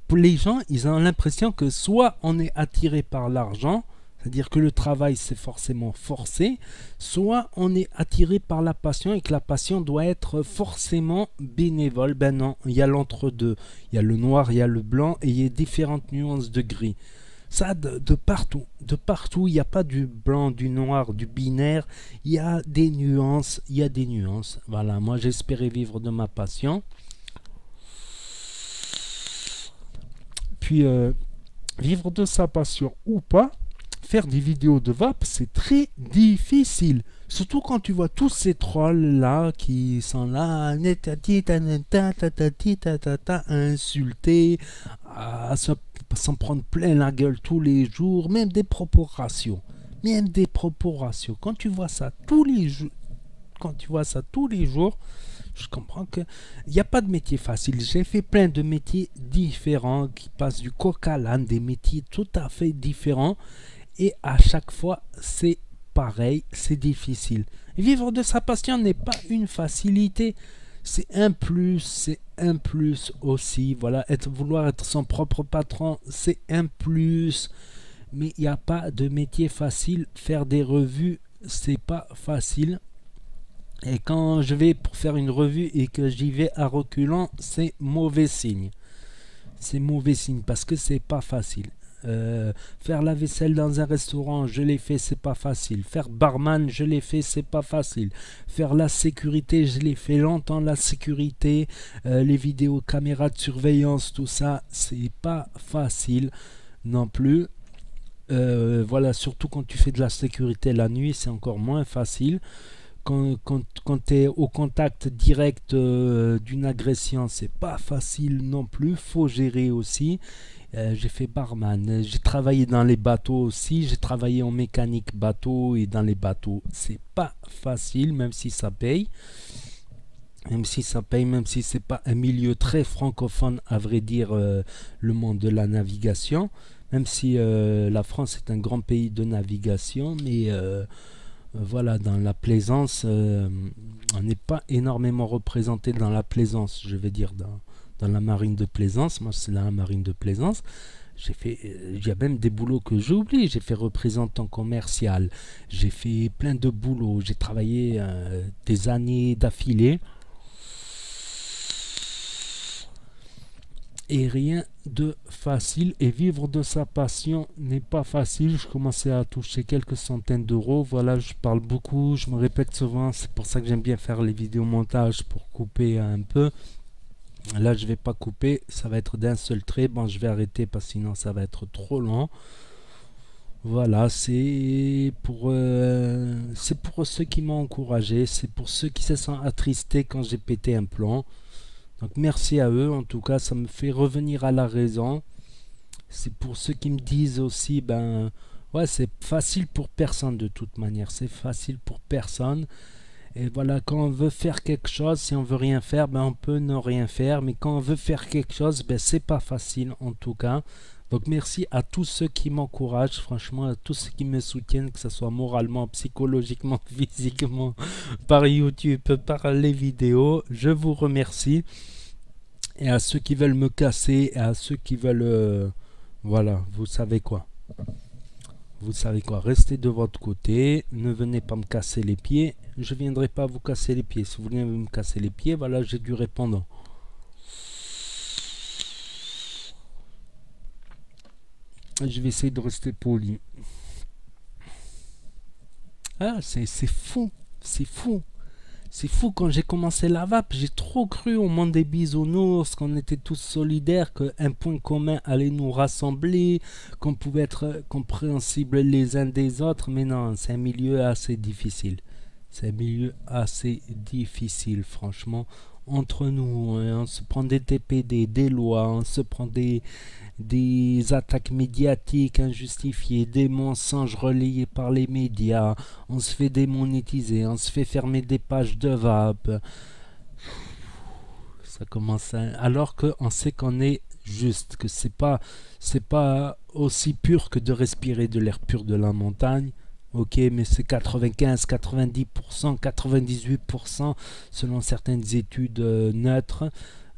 pour les gens, ils ont l'impression que soit on est attiré par l'argent, c'est-à-dire que le travail c'est forcément forcé, soit on est attiré par la passion et que la passion doit être forcément bénévole. Ben non, il y a l'entre-deux. Il y a le noir, il y a le blanc et il y a différentes nuances de gris. Ça, de partout, il n'y a pas du blanc, du noir, du binaire, il y a des nuances, Voilà, moi j'espérais vivre de ma passion. Puis, vivre de sa passion ou pas, faire des vidéos de vape, c'est très difficile. Surtout quand tu vois tous ces trolls-là qui sont là à insulter, à s'en prendre plein la gueule tous les jours, même des propos raciaux. Quand tu vois ça tous les jours, je comprends qu'il n'y a pas de métier facile. J'ai fait plein de métiers différents qui passent du coq à l'âne, des métiers tout à fait différents. Et à chaque fois, c'est pareil, c'est difficile. Vivre de sa passion n'est pas une facilité. c'est un plus aussi. Voilà, vouloir être son propre patron, c'est un plus. Mais il n'y a pas de métier facile. Faire des revues, c'est pas facile. Et quand je vais pour faire une revue et que j'y vais à reculons, c'est mauvais signe. C'est mauvais signe parce que c'est pas facile. Faire la vaisselle dans un restaurant, je l'ai fait, c'est pas facile. Faire barman, je l'ai fait, c'est pas facile. Faire la sécurité, je l'ai fait longtemps, la sécurité, les vidéos, caméras de surveillance, tout ça, c'est pas facile non plus. Voilà, surtout quand tu fais de la sécurité la nuit, c'est encore moins facile. Quand tu es au contact direct d'une agression, c'est pas facile non plus. Faut gérer aussi. J'ai fait barman, j'ai travaillé dans les bateaux aussi, j'ai travaillé en mécanique bateau et dans les bateaux. C'est pas facile, même si ça paye. Même si ça paye, même si c'est pas un milieu très francophone, à vrai dire, le monde de la navigation. Même si la France est un grand pays de navigation, mais voilà, dans la plaisance, on n'est pas énormément représenté dans la plaisance, je vais dire, dans la marine de plaisance. Moi, c'est la marine de plaisance. Il y a même des boulots que j'oublie. J'ai fait représentant commercial, j'ai fait plein de boulots, j'ai travaillé des années d'affilée. Et rien de facile. Et vivre de sa passion n'est pas facile. Je commençais à toucher quelques centaines d'euros. Voilà, je parle beaucoup, je me répète souvent. C'est pour ça que j'aime bien faire les vidéos montage pour couper un peu. Là, je vais pas couper, ça va être d'un seul trait. Bon, je vais arrêter parce que sinon ça va être trop long. Voilà, c'est pour ceux qui m'ont encouragé, c'est pour ceux qui se sont attristés quand j'ai pété un plomb. Donc merci à eux, en tout cas, ça me fait revenir à la raison. C'est pour ceux qui me disent aussi, ben, ouais, c'est facile pour personne de toute manière, c'est facile pour personne. Et voilà, quand on veut faire quelque chose, si on veut rien faire, ben on peut ne rien faire. Mais quand on veut faire quelque chose, ben c'est pas facile en tout cas. Donc merci à tous ceux qui m'encouragent, franchement, à tous ceux qui me soutiennent, que ce soit moralement, psychologiquement, physiquement, par YouTube, par les vidéos. Je vous remercie. Et à ceux qui veulent me casser, et à ceux qui veulent... voilà, vous savez quoi. Vous savez quoi, restez de votre côté, ne venez pas me casser les pieds, je ne viendrai pas vous casser les pieds. Si vous voulez me casser les pieds, voilà, j'ai du répondant. Je vais essayer de rester poli. Ah, c'est fou, c'est fou. C'est fou, quand j'ai commencé la vape, j'ai trop cru au monde des bisounours, qu'on était tous solidaires, qu'un point commun allait nous rassembler, qu'on pouvait être compréhensibles les uns des autres, mais non, c'est un milieu assez difficile. C'est un milieu assez difficile, franchement. Entre nous, on se prend des TPD, des lois, on se prend des attaques médiatiques injustifiées, des mensonges relayés par les médias, on se fait démonétiser, on se fait fermer des pages de vape. Ça commence à... Alors qu'on sait qu'on est juste, que c'est pas aussi pur que de respirer de l'air pur de la montagne. Ok, mais c'est 95, 90%, 98% selon certaines études neutres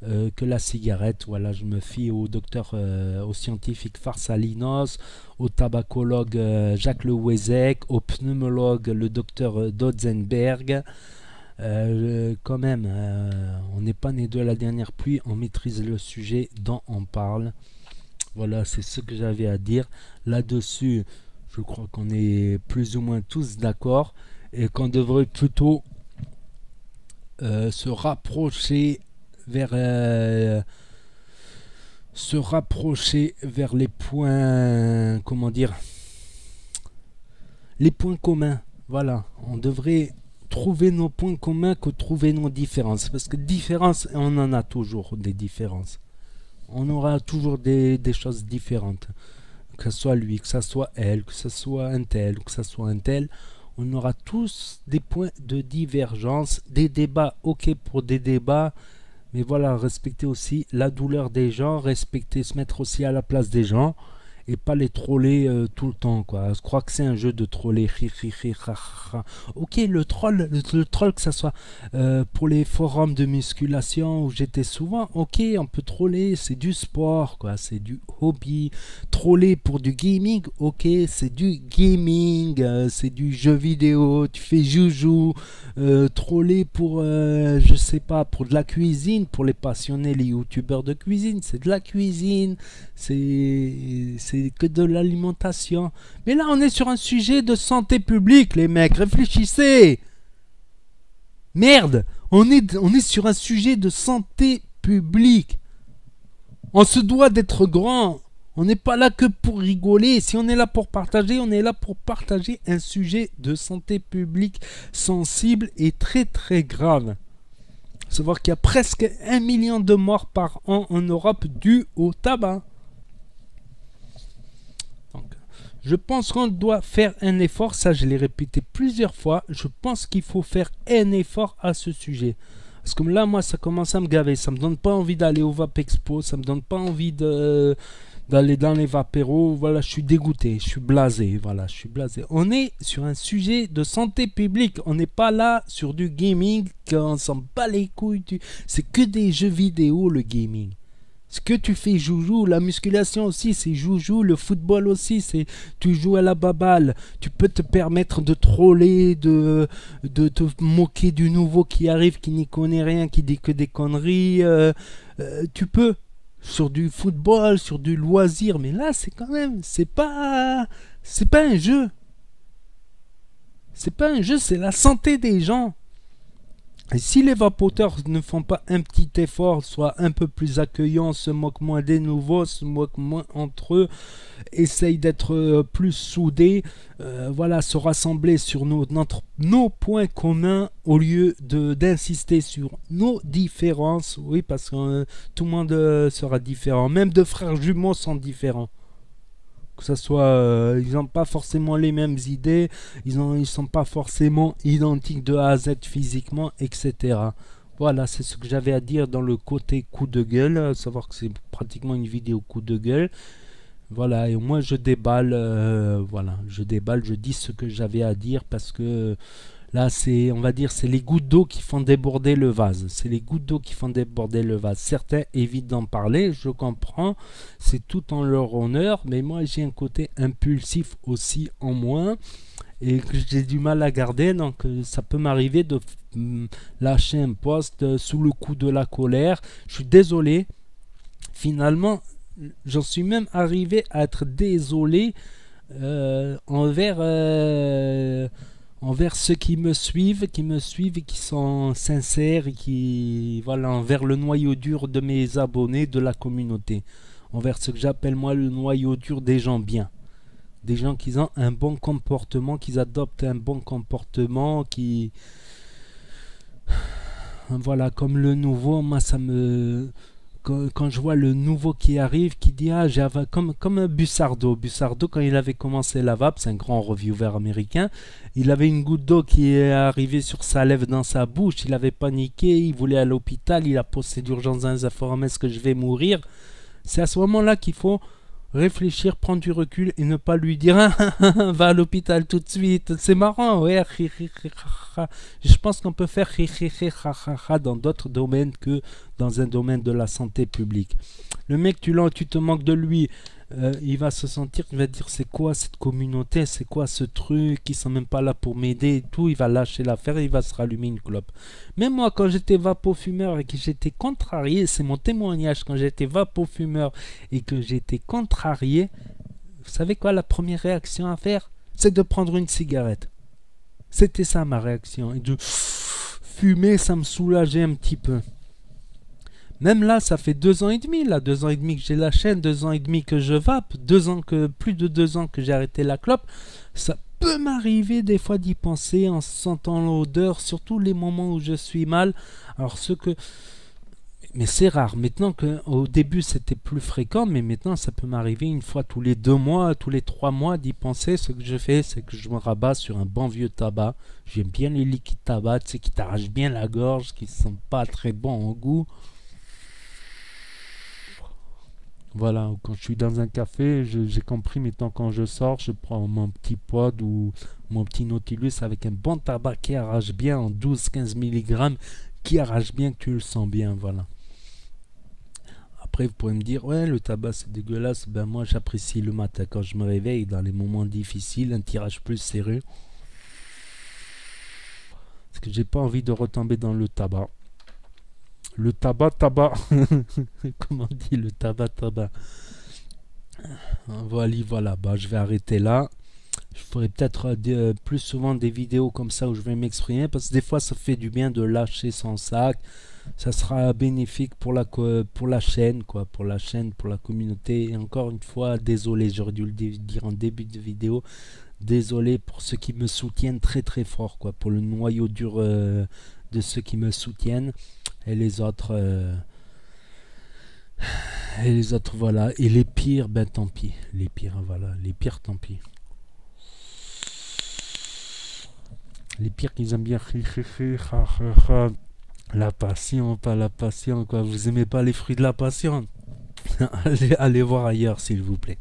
que la cigarette. Voilà, je me fie au docteur, au scientifique Farsalinos, au tabacologue Jacques Le Wezek, au pneumologue le docteur Dodzenberg. Quand même, on n'est pas né de la dernière pluie, on maîtrise le sujet dont on parle. Voilà, c'est ce que j'avais à dire là-dessus. Je crois qu'on est plus ou moins tous d'accord et qu'on devrait plutôt se rapprocher vers les points, comment dire, les points communs. Voilà, on devrait trouver nos points communs que trouver nos différences, parce que différences, on en a toujours des différences. On aura toujours des choses différentes, que ce soit lui, que ce soit elle, que ce soit un tel, que ce soit un tel. On aura tous des points de divergence, des débats, ok pour des débats, mais voilà, respecter aussi la douleur des gens, respecter, se mettre aussi à la place des gens, et pas les troller tout le temps, quoi. Je crois que c'est un jeu de troller. Ok, le troll, que ça soit pour les forums de musculation où j'étais souvent, ok, on peut troller, c'est du sport, quoi, c'est du hobby. Troller pour du gaming, ok, c'est du gaming, c'est du jeu vidéo, tu fais joujou. Troller pour, je sais pas, pour de la cuisine, pour les passionnés, les youtubeurs de cuisine, c'est de la cuisine, c'est que de l'alimentation. Mais là, on est sur un sujet de santé publique, les mecs, réfléchissez. Merde, on est sur un sujet de santé publique. On se doit d'être grand. On n'est pas là que pour rigoler. Si on est là pour partager, on est là pour partager un sujet de santé publique sensible et très très grave. Savoir qu'il y a presque 1 million de morts par an en Europe dues au tabac. Donc, je pense qu'on doit faire un effort, ça je l'ai répété plusieurs fois, je pense qu'il faut faire un effort à ce sujet. Parce que là, moi, ça commence à me gaver, ça me donne pas envie d'aller au Vape Expo, ça me donne pas envie d'aller dans les vapéros, voilà, je suis dégoûté, je suis blasé, voilà, je suis blasé. On est sur un sujet de santé publique, on n'est pas là sur du gaming, on s'en bat les couilles, c'est que des jeux vidéo le gaming. Ce que tu fais joujou, la musculation aussi c'est joujou, le football aussi c'est tu joues à la baballe, tu peux te permettre de troller, de te moquer du nouveau qui arrive, qui n'y connaît rien, qui dit que des conneries, tu peux sur du football, sur du loisir, mais là c'est quand même, c'est pas un jeu, c'est pas un jeu, c'est la santé des gens. Et si les vapoteurs ne font pas un petit effort, soient un peu plus accueillants, se moquent moins des nouveaux, se moquent moins entre eux, essayent d'être plus soudés, voilà, se rassembler sur nos points communs au lieu d'insister sur nos différences, oui, parce que tout le monde sera différent, même deux frères jumeaux sont différents. Que ça soit, ils n'ont pas forcément les mêmes idées, ils sont pas forcément identiques de A à Z physiquement, etc. Voilà, c'est ce que j'avais à dire dans le côté coup de gueule, savoir que c'est pratiquement une vidéo coup de gueule. Voilà, et moi je déballe, voilà, je dis ce que j'avais à dire parce que là, on va dire, c'est les gouttes d'eau qui font déborder le vase. C'est les gouttes d'eau qui font déborder le vase. Certains évitent d'en parler, je comprends, c'est tout en leur honneur, mais moi j'ai un côté impulsif aussi en moi et que j'ai du mal à garder, donc ça peut m'arriver de lâcher un post sous le coup de la colère. Je suis désolé, finalement, j'en suis même arrivé à être désolé envers ceux qui me suivent et qui sont sincères et qui, voilà, envers le noyau dur de mes abonnés, de la communauté, envers ce que j'appelle moi le noyau dur des gens bien, des gens qui ont un bon comportement, qui adoptent un bon comportement, qui, voilà, comme le nouveau, moi ça me, quand je vois le nouveau qui arrive, qui dit ah j'avais comme Bussardo. Bussardo, quand il avait commencé la vape, c'est un grand reviewer américain, il avait une goutte d'eau qui est arrivée sur sa lèvre dans sa bouche, il avait paniqué, il voulait aller à l'hôpital, il a posté d'urgence dans les informés, est-ce que je vais mourir? C'est à ce moment-là qu'il faut réfléchir, prendre du recul et ne pas lui dire ah, va à l'hôpital tout de suite. C'est marrant, ouais. Je pense qu'on peut faire dans d'autres domaines que dans un domaine de la santé publique. Le mec, tu te moques de lui, il va se sentir, il va dire c'est quoi cette communauté, c'est quoi ce truc, ils sont même pas là pour m'aider et tout, il va lâcher l'affaire et il va se rallumer une clope. Même moi, quand j'étais vapofumeur et que j'étais contrarié, c'est mon témoignage, quand j'étais vapofumeur et que j'étais contrarié, vous savez quoi, la première réaction à faire, c'est de prendre une cigarette. C'était ça ma réaction, et de fumer, ça me soulageait un petit peu. Même là, ça fait 2 ans et demi, là, 2 ans et demi que j'ai la chaîne, 2 ans et demi que je vape, plus de 2 ans que j'ai arrêté la clope. Ça peut m'arriver des fois d'y penser en sentant l'odeur, surtout les moments où je suis mal. Alors mais c'est rare. Maintenant qu'au début c'était plus fréquent, mais maintenant ça peut m'arriver une fois tous les 2 mois, tous les 3 mois d'y penser. Ce que je fais, c'est que je me rabats sur un bon vieux tabac. J'aime bien les liquides tabac, tu sais, qui t'arrachent bien la gorge, qui sont pas très bons en goût. Voilà, quand je suis dans un café, j'ai compris maintenant quand je sors, je prends mon petit pod ou mon petit Nautilus avec un bon tabac qui arrache bien en 12-15 mg, qui arrache bien, que tu le sens bien, voilà. Après, vous pourrez me dire, ouais, le tabac c'est dégueulasse. Ben moi, j'apprécie le matin quand je me réveille, dans les moments difficiles, un tirage plus serré. Parce que j'ai pas envie de retomber dans le tabac. Le tabac, tabac. Comment on dit le tabac, tabac. Voilà, voilà. Bah, je vais arrêter là. Je ferai peut-être plus souvent des vidéos comme ça où je vais m'exprimer parce que des fois ça fait du bien de lâcher son sac. Ça sera bénéfique pour pour la chaîne, quoi, pour la chaîne, pour la communauté. Et encore une fois, désolé, j'aurais dû le dire en début de vidéo. Désolé pour ceux qui me soutiennent très très fort, quoi, pour le noyau dur de ceux qui me soutiennent et les autres, voilà. Et les pires, ben tant pis. Les pires, voilà. Les pires, tant pis. Les pires qu'ils aiment bien. La passion, pas la passion, quoi. Vous aimez pas les fruits de la passion? Allez voir ailleurs, s'il vous plaît.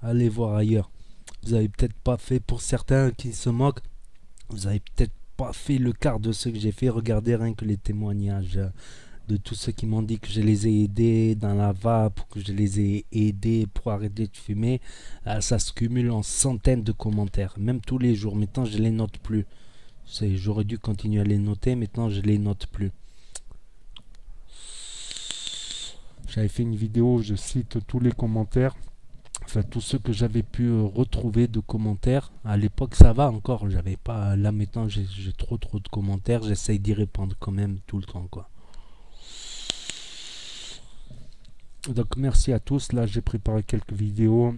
Allez voir ailleurs. Vous avez peut-être pas fait, pour certains qui se moquent, vous avez peut-être pas fait le quart de ce que j'ai fait. Regardez rien que les témoignages de tous ceux qui m'ont dit que je les ai aidés dans la vape, que je les ai aidés pour arrêter de fumer. Ça se cumule en centaines de commentaires, même tous les jours. Maintenant, je les note plus. J'aurais dû continuer à les noter, maintenant je les note plus. J'avais fait une vidéo où je cite tous les commentaires, enfin tous ceux que j'avais pu retrouver de commentaires. À l'époque ça va encore, j'avais pas. Là maintenant j'ai trop de commentaires, j'essaye d'y répondre quand même tout le temps, quoi. Donc merci à tous, là j'ai préparé quelques vidéos,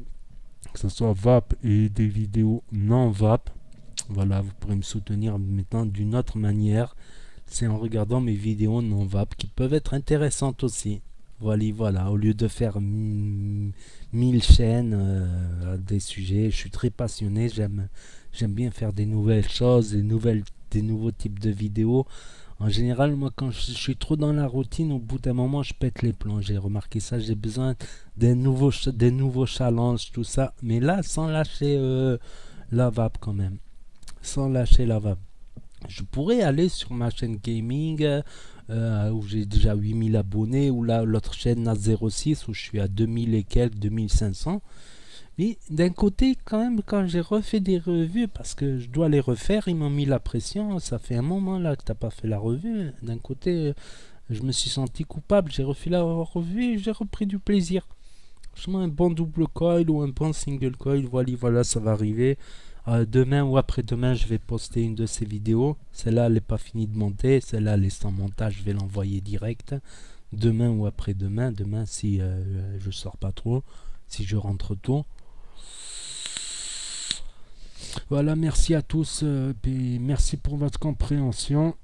que ce soit VAP et des vidéos non VAP. Voilà, vous pourrez me soutenir maintenant d'une autre manière. C'est en regardant mes vidéos non VAP qui peuvent être intéressantes aussi. Voilà, au lieu de faire 1000 chaînes des sujets, je suis très passionné, j'aime bien faire des nouvelles choses, des nouveaux types de vidéos. En général, moi, quand je suis trop dans la routine, au bout d'un moment, je pète les plombs. J'ai remarqué ça, j'ai besoin des nouveaux challenges, tout ça. Mais là, sans lâcher la vape quand même. Sans lâcher la vape. Je pourrais aller sur ma chaîne gaming où j'ai déjà 8000 abonnés, ou là l'autre chaîne NAS06 où je suis à 2000 et quelques, 2500. Mais d'un côté, quand même, quand j'ai refait des revues, parce que je dois les refaire, ils m'ont mis la pression. Ça fait un moment là que t'as pas fait la revue. D'un côté, je me suis senti coupable. J'ai refait la revue et j'ai repris du plaisir. Franchement, un bon double coil ou un bon single coil, voilà, ça va arriver. Demain ou après-demain, je vais poster une de ces vidéos. Celle-là, elle n'est pas finie de monter. Celle-là, elle est sans montage. Je vais l'envoyer direct. Demain ou après-demain. Demain, si je sors pas trop. Si je rentre tôt. Voilà, merci à tous. Puis merci pour votre compréhension.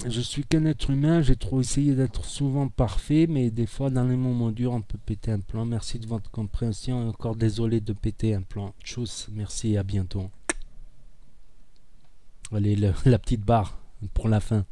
Je suis qu'un être humain, j'ai trop essayé d'être souvent parfait, mais des fois dans les moments durs on peut péter un plan. Merci de votre compréhension et encore désolé de péter un plan. Tchuss, merci et à bientôt. Allez, la petite barre pour la fin.